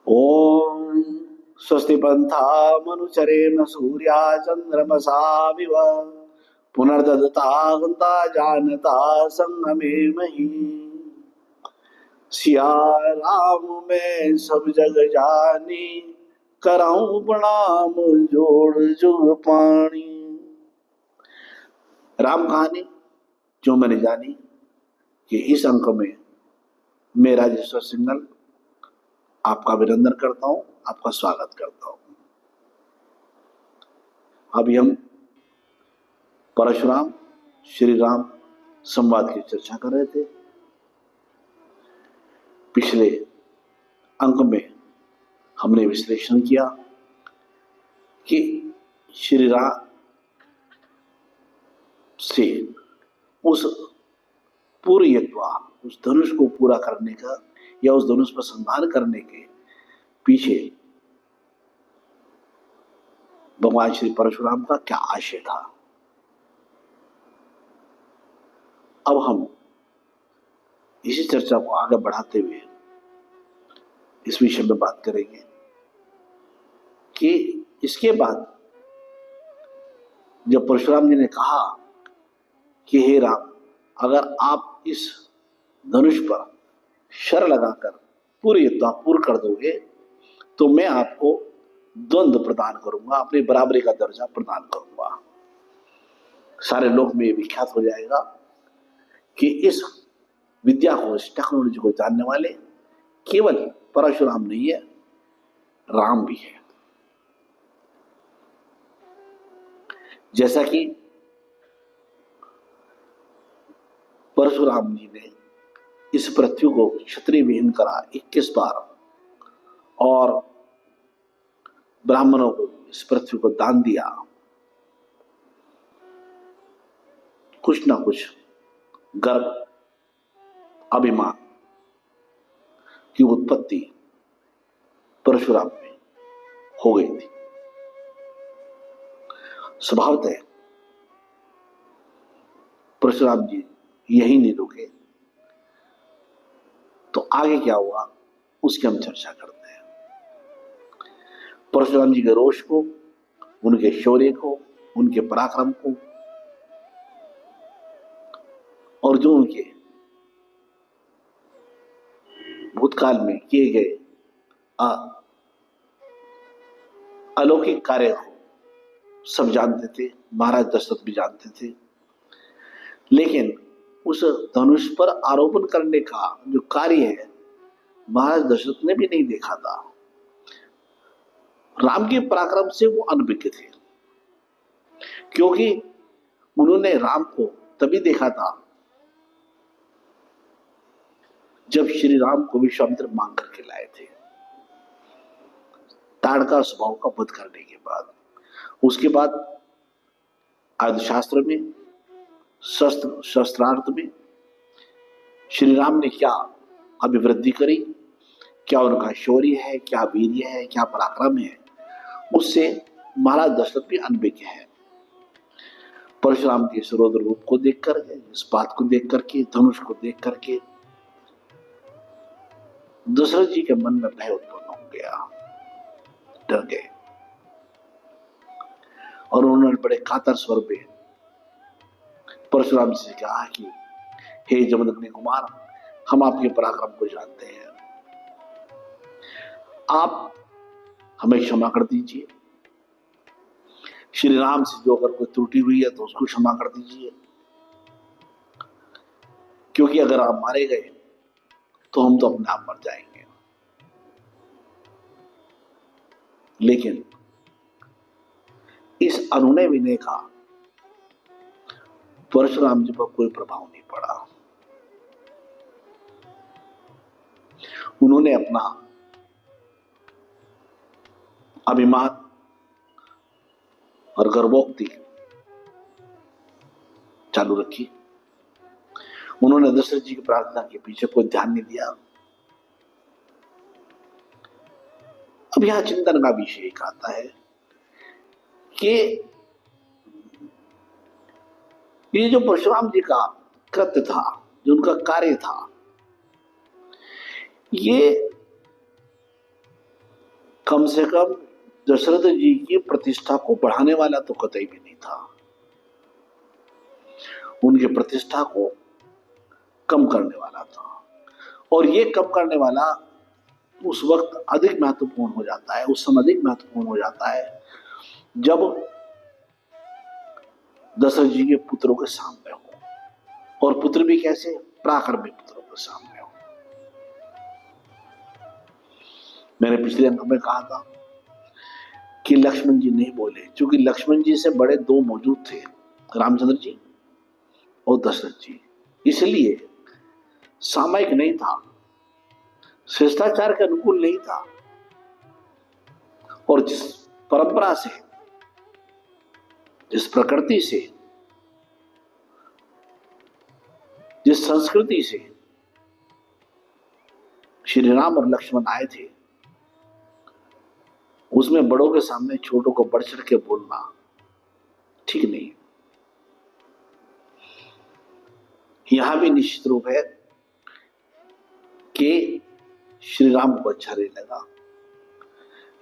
ओम स्वस्ति पंथा मनुचरेण सूर्या चंद्रमसा विव पुनर्दत्ता जानता संगमे मही। सिया राम में सब जग जानी, कराऊं प्रणाम जोड़ जुग पानी। राम कहानी जो मैंने जानी कि इस अंक में मैं राजेश्वर सिंघल आपका अभिनंदन करता हूं, आपका स्वागत करता हूं। अभी हम परशुराम श्री राम संवाद की चर्चा कर रहे थे। पिछले अंक में हमने विश्लेषण किया कि श्री राम से उस पूरी यत्वा उस धनुष को पूरा करने का या उस धनुष पर संधान करने के पीछे भगवान श्री परशुराम का क्या आशय था। अब हम इसी चर्चा को आगे बढ़ाते हुए इस विषय में बात करेंगे कि इसके बाद जब परशुराम जी ने कहा कि हे राम, अगर आप इस धनुष पर शर लगाकर पूरी युद्ध पूर्ण कर दोगे तो मैं आपको द्वंद्व प्रदान करूंगा, अपनी बराबरी का दर्जा प्रदान करूंगा। सारे लोक में विख्यात हो जाएगा कि इस विद्या को, इस टेक्नोलॉजी को जानने वाले केवल परशुराम नहीं है, राम भी है। जैसा कि परशुराम जी ने इस पृथ्वी को क्षत्रिय विहीन करा 21 बार और ब्राह्मणों को इस पृथ्वी को दान दिया, कुछ ना कुछ गर्व अभिमान की उत्पत्ति परशुराम में हो गई थी। स्वभावतः परशुराम जी यही नहीं रुके तो आगे क्या हुआ उसकी हम चर्चा करते हैं। परशुराम जी के रोष को, उनके शौर्य को, उनके पराक्रम को और जो उनके भूतकाल में किए गए अलौकिक कार्य को सब जानते थे, महाराज दशरथ भी जानते थे। लेकिन उस धनुष पर आरोपण करने का जो कार्य है महाराज दशरथ ने भी नहीं देखा था। राम के पराक्रम से वो अनभिज्ञ थे, क्योंकि उन्होंने राम को तभी देखा था जब श्री राम को विश्वामित्र मांग करके लाए थे, ताड़का स्वभाव का वध करने के बाद। उसके बाद आयुधशास्त्र में, शस्त्रार्थ में श्री राम ने क्या अभिवृद्धि करी, क्या उनका शौर्य है, क्या वीर्य है, क्या पराक्रम है, उससे महाराज दशरथ भी अनभिज्ञ है। परशुराम के सुरौद्र रूप को देख करके, इस बात को देख करके, धनुष को देख करके दशरथ जी के मन में भय उत्पन्न हो गया, डर गए और उन्होंने बड़े कातर स्वर में परशुराम से कहा कि हे जमदग्नि कुमार, हम आपके पराक्रम को जानते हैं, आप हमें क्षमा कर दीजिए। श्री राम से जो अगर कोई त्रुटि हुई है तो उसको क्षमा कर दीजिए, क्योंकि अगर आप मारे गए तो हम तो अपने आप मर जाएंगे। लेकिन इस अनुनय विनय का परशुराम जी पर कोई प्रभाव नहीं पड़ा। उन्होंने अपना अभिमान और गर्वोक्ति चालू रखी। उन्होंने दशरथ जी की प्रार्थना के पीछे कोई ध्यान नहीं दिया। अब यहां चिंतन का विषय एक आता है कि ये जो परशुराम जी का कृत्य था, जो उनका कार्य था, ये कम से कम दशरथ जी की प्रतिष्ठा को बढ़ाने वाला तो कतई भी नहीं था, उनकी प्रतिष्ठा को कम करने वाला था। और ये कम करने वाला उस वक्त अधिक महत्वपूर्ण हो जाता है, उस समय अधिक महत्वपूर्ण हो जाता है जब दशरथ जी के पुत्रों के सामने हो, और पुत्र भी कैसे, पराक्रमी पुत्रों के सामने हो। मैंने पिछले अंक में कहा था कि लक्ष्मण जी नहीं बोले, क्योंकि लक्ष्मण जी से बड़े दो मौजूद थे, रामचंद्र जी और दशरथ जी, इसलिए सामयिक नहीं था, शिष्टाचार के अनुकूल नहीं था। और जिस परंपरा से, जिस प्रकृति से, जिस संस्कृति से श्री राम और लक्ष्मण आए थे, उसमें बड़ों के सामने छोटों को बढ़ चढ़ के बोलना ठीक नहीं। यहां भी निश्चित रूप है कि श्री राम को अच्छा नहीं लगा।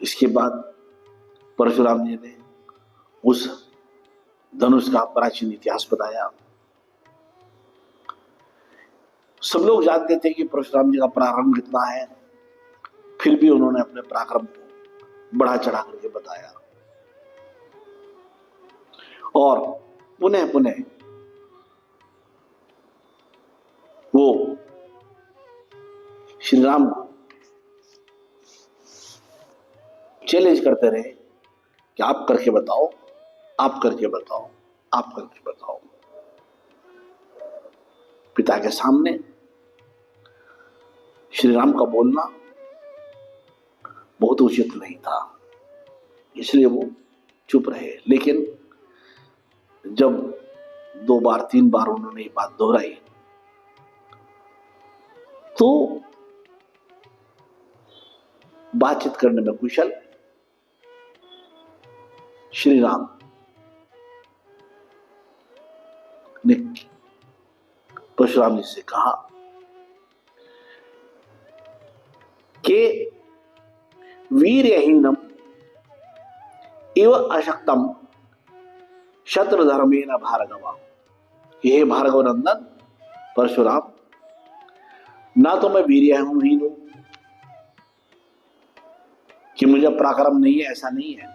इसके बाद परशुराम जी ने उस धनुष का प्राचीन इतिहास बताया। सब लोग जानते थे कि परशुराम जी का पराक्रम कितना है, फिर भी उन्होंने अपने पराक्रम को बढ़ा चढ़ा करके बताया। और पुनः पुनः वो श्री राम को चैलेंज करते रहे कि आप करके बताओ, आप करके बताओ, आप करके बताओ। पिता के सामने श्री राम का बोलना बहुत उचित नहीं था, इसलिए वो चुप रहे। लेकिन जब 2 बार 3 बार उन्होंने ये बात दोहराई, तो बातचीत करने में कुशल श्री राम ने परशुराम जी से कहा कि वीर्यहीनम इव अशक्तम शत्रुधर्मेण भार्गव। हे भार्गव नंदन परशुराम, ना तो मैं वीर्यहीन हूं कि मुझे पराक्रम नहीं है, ऐसा नहीं है,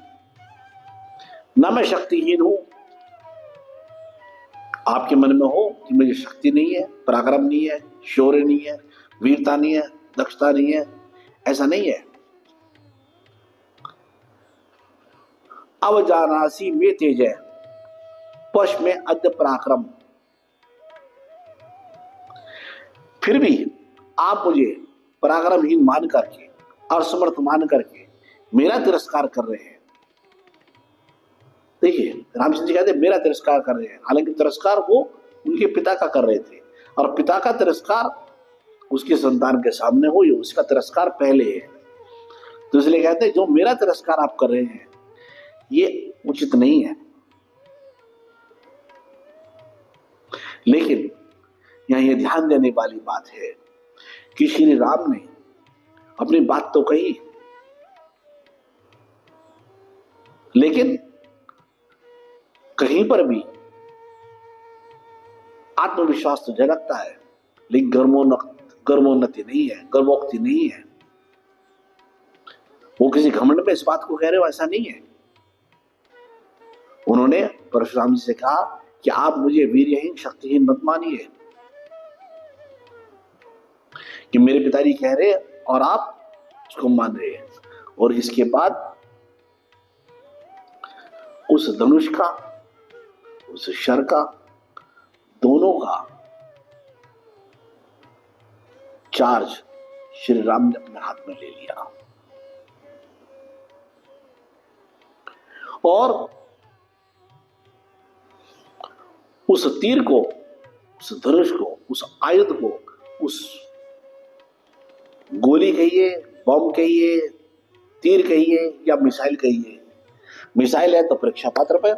ना मैं शक्तिहीन हूं, आपके मन में हो कि मुझे शक्ति नहीं है, पराक्रम नहीं है, शौर्य नहीं है, वीरता नहीं है, दक्षता नहीं है, ऐसा नहीं है। अब जानासी में तेज है पश में अद्य पराक्रम। फिर भी आप मुझे पराक्रमहीन मान करके, असमर्थ मान करके मेरा तिरस्कार कर रहे हैं। देखिए रामचंद्र जी कहते मेरा तिरस्कार कर रहे हैं, हालांकि तिरस्कार वो उनके पिता का कर रहे थे, और पिता का तिरस्कार उसके संतान के सामने हो, ये उसका तिरस्कार पहले है। तो इसलिए कहते हैं जो मेरा तिरस्कार आप कर रहे हैं ये उचित नहीं है। लेकिन यहां ये ध्यान देने वाली बात है कि श्री राम ने अपनी बात तो कही, लेकिन कहीं पर भी आत्मविश्वास तो झलकता है, लेकिन गर्मोन्नति नहीं है, गर्वोक्ति नहीं है। वो किसी घमंड में इस बात को कह रहे हो, ऐसा नहीं है। उन्होंने परशुराम जी से कहा कि आप मुझे वीर्यहीन शक्तिहीन मत मानिए, कि मेरे पिताजी कह रहे और आप उसको मान रहे हैं। और इसके बाद उस धनुष का, उस शर का, दोनों का चार्ज श्री राम ने अपने हाथ में ले लिया, और उस तीर को, उस धनुष को, उस आयुध को, उस गोली कहिए, बम कहिए, तीर कहिए या मिसाइल कहिए, मिसाइल है तो परीक्षा पात्र पे,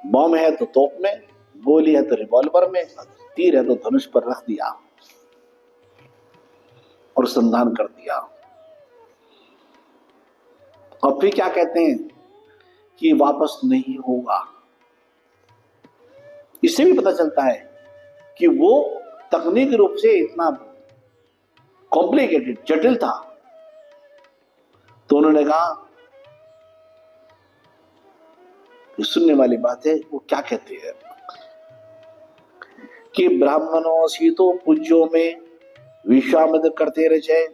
बम है तो तोप में, गोली है तो रिवॉल्वर में, तीर है तो धनुष पर रख दिया और संधान कर दिया। और फिर क्या कहते हैं कि वापस नहीं होगा। इससे भी पता चलता है कि वो तकनीकी रूप से इतना कॉम्प्लिकेटेड, जटिल था। तो उन्होंने कहा कि सुनने वाली बात है, वो क्या कहते हैं कि ब्राह्मणों सीतो पूज्यो में विश्वामित्र करते रहे,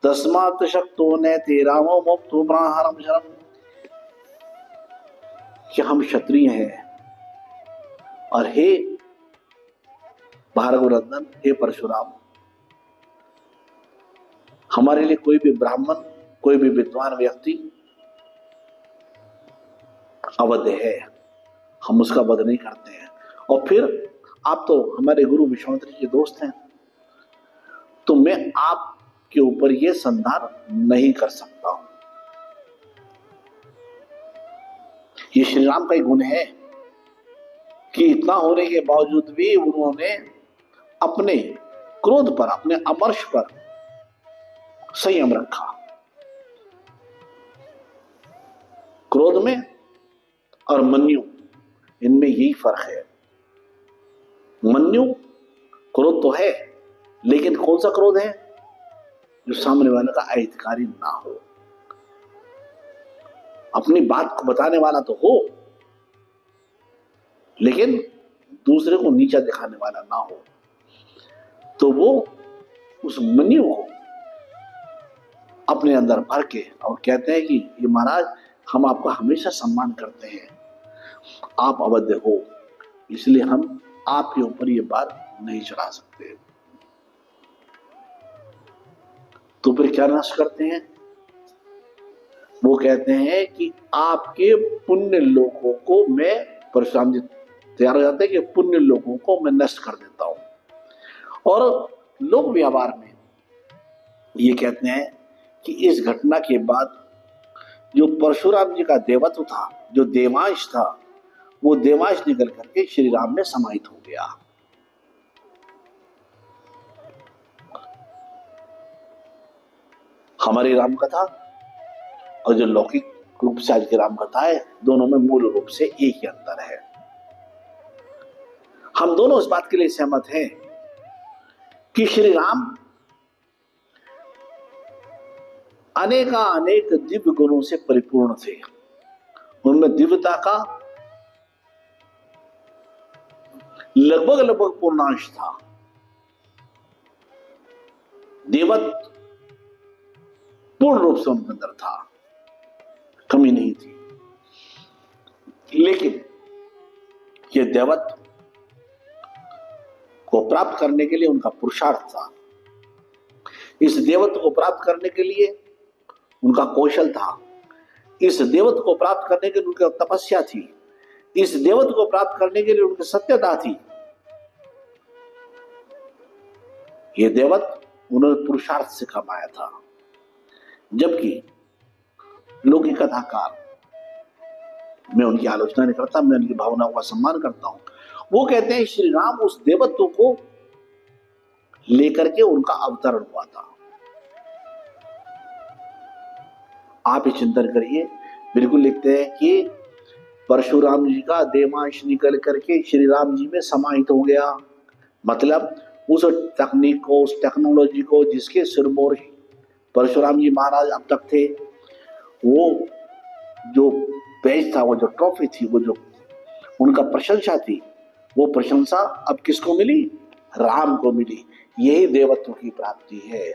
तस्मात् शक्तो ने तेरामो मुक्तो प्राहारम शरम। कि हम क्षत्रिय हैं और हे भार्गवरंदन, हे परशुराम, हमारे लिए कोई भी ब्राह्मण, कोई भी विद्वान व्यक्ति अवध है, हम उसका वध नहीं करते हैं। और फिर आप तो हमारे गुरु विश्वामित्र के दोस्त हैं, तो मैं आपके ऊपर यह संधान नहीं कर सकता हूं। ये श्री राम का ही गुण है कि इतना होने के बावजूद भी उन्होंने अपने क्रोध पर, अपने अमर्ष पर संयम रखा। क्रोध में और मन्यु, इनमें यही फर्क है। मन्यु क्रोध तो है, लेकिन कौन सा क्रोध है? जो सामने वाले का अहितकारी ना हो, अपनी बात को बताने वाला तो हो, लेकिन दूसरे को नीचा दिखाने वाला ना हो। तो वो उस मन्यु को अपने अंदर भर के और कहते हैं कि ये महाराज, हम आपका हमेशा सम्मान करते हैं, आप अवध्य हो, इसलिए हम आपके ऊपर ये बात नहीं चढ़ा सकते। तो फिर क्या नष्ट करते हैं? वो कहते हैं कि आपके पुण्य लोगों को मैं, परशुराम जी तैयार हो जाते हैं कि पुण्य लोगों को मैं नष्ट कर देता हूं। और लोक व्यवहार में ये कहते हैं कि इस घटना के बाद जो परशुराम जी का देवत्व था, जो देवांश था, वो देवांश निकल करके श्री राम में समाहित हो गया। हमारी राम कथा और जो लौकिक रूप से आज की राम कथा है, दोनों में मूल रूप से एक ही अंतर है। हम दोनों इस बात के लिए सहमत हैं कि श्री राम अनेक दिव्य गुणों से परिपूर्ण थे। उनमें दिव्यता का लगभग पूर्णांश था। देवत्व पूर्ण रूप से उनके अंदर था, कमी नहीं थी। लेकिन ये देवत्व को प्राप्त करने के लिए उनका पुरुषार्थ था। इस देवत्व को प्राप्त करने के लिए उनका कौशल था। इस देवत्व को प्राप्त करने के लिए उनकी तपस्या थी। इस देवत्व को प्राप्त करने के लिए उनकी सत्यता थी। यह देवत्व उन्होंने पुरुषार्थ से कमाया था। जबकि लौकिक कथाकार, मैं उनकी आलोचना नहीं करता, मैं उनकी भावनाओं का सम्मान करता हूं, वो कहते हैं श्री राम उस देवत्व को लेकर के उनका अवतरण हुआ था। आप ये चिंतन करिए, बिल्कुल लिखते हैं कि परशुराम जी का देवांश निकल करके श्री राम जी में समाहित हो गया। मतलब उस तकनीक को, उस टेक्नोलॉजी को जिसके सिरमौर परशुराम जी महाराज अब तक थे, वो जो पेज था, वो जो ट्रॉफी थी, वो जो उनका प्रशंसा थी, वो प्रशंसा अब किसको मिली? राम को मिली। यही देवत्व की प्राप्ति है।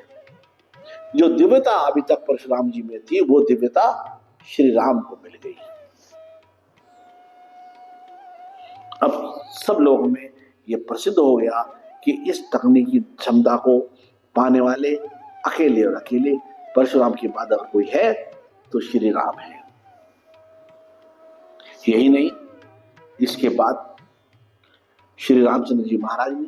जो दिव्यता अभी तक परशुराम जी में थी, वो दिव्यता श्री राम को मिल गई। अब सब लोगों में ये प्रसिद्ध हो गया कि इस तकनीकी क्षमता को पाने वाले अकेले और अकेले परशुराम के बाद अगर कोई है तो श्री राम है। यही नहीं, इसके बाद श्री रामचंद्र जी महाराज ने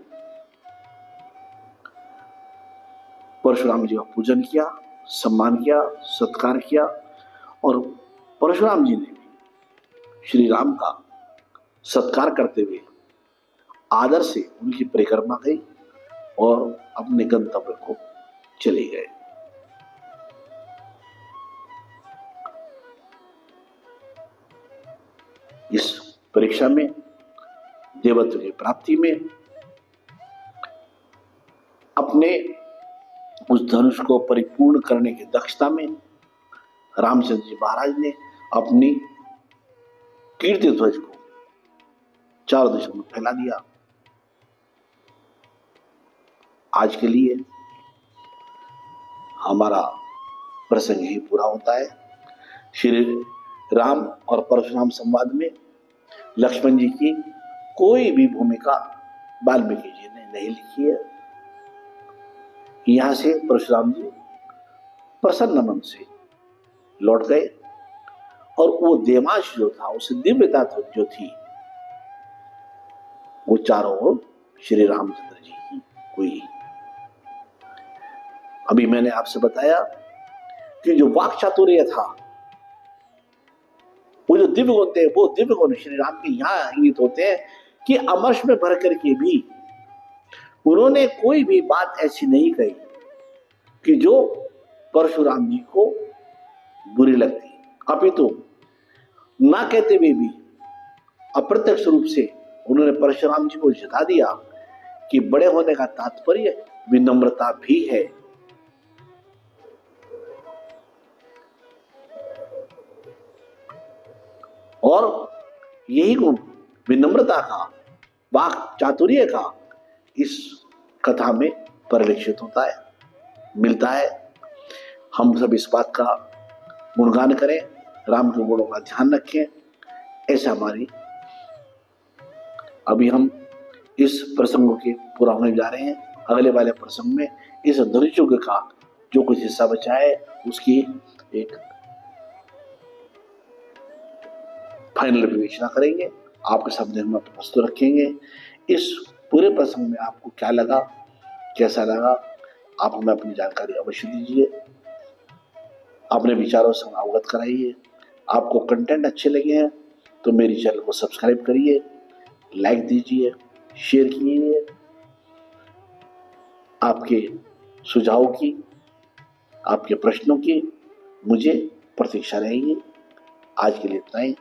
परशुराम जी का पूजन किया, सम्मान किया, सत्कार किया, और परशुराम जी ने भी श्री राम का सत्कार करते हुए आदर से उनकी परिक्रमा की और अपने गंतव्य को चले गए। परीक्षा में, देवत्व की प्राप्ति में, अपने उस धनुष को परिपूर्ण करने की दक्षता में रामचंद्र जी महाराज ने अपनी कीर्ति ध्वज को चारों दिशाओं में फैला दिया। आज के लिए हमारा प्रसंग यही पूरा होता है। श्री राम और परशुराम संवाद में लक्ष्मण जी की कोई भी भूमिका वाल्मीकि जी ने नहीं लिखी है। यहां से परशुराम जी प्रसन्न मन से लौट गए और वो देवांश जो था, उसे दिव्यता जो थी, वो चारों ओर श्री रामचंद्र जी की हुई। अभी मैंने आपसे बताया कि जो वाक चातुर्य था, वो जो दिव्य गुण थे, वो दिव्य गुण श्री राम के यहां इंगित होते हैं कि अमर्ष में भर करके भी उन्होंने कोई भी बात ऐसी नहीं कही कि जो परशुराम जी को बुरी लगती, अपितु ना कहते हुए भी अप्रत्यक्ष रूप से उन्होंने परशुराम जी को जता दिया कि बड़े होने का तात्पर्य विनम्रता भी है। और यही गुण विनम्रता का, वाक चातुर्य का इस कथा में परिलक्षित होता है, मिलता है। हम सब इस बात का गुणगान करें, राम के गुणों का ध्यान रखें, ऐसा हमारी। अभी हम इस प्रसंगों के पूरा होने जा रहे हैं। अगले वाले प्रसंग में इस धनुष का जो कुछ हिस्सा बचा है उसकी एक फाइनल विवेचना करेंगे, आपके सामने हम प्रस्तुत रखेंगे। इस पूरे प्रसंग में आपको क्या लगा, कैसा लगा, आप हमें अपनी जानकारी अवश्य दीजिए, अपने विचारों से अवगत कराइए। आपको कंटेंट अच्छे लगे हैं तो मेरी चैनल को सब्सक्राइब करिए, लाइक दीजिए, शेयर कीजिए। आपके सुझाव की, आपके प्रश्नों की मुझे प्रतीक्षा रहेगी। आज के लिए इतना ही।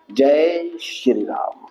जय श्री राम।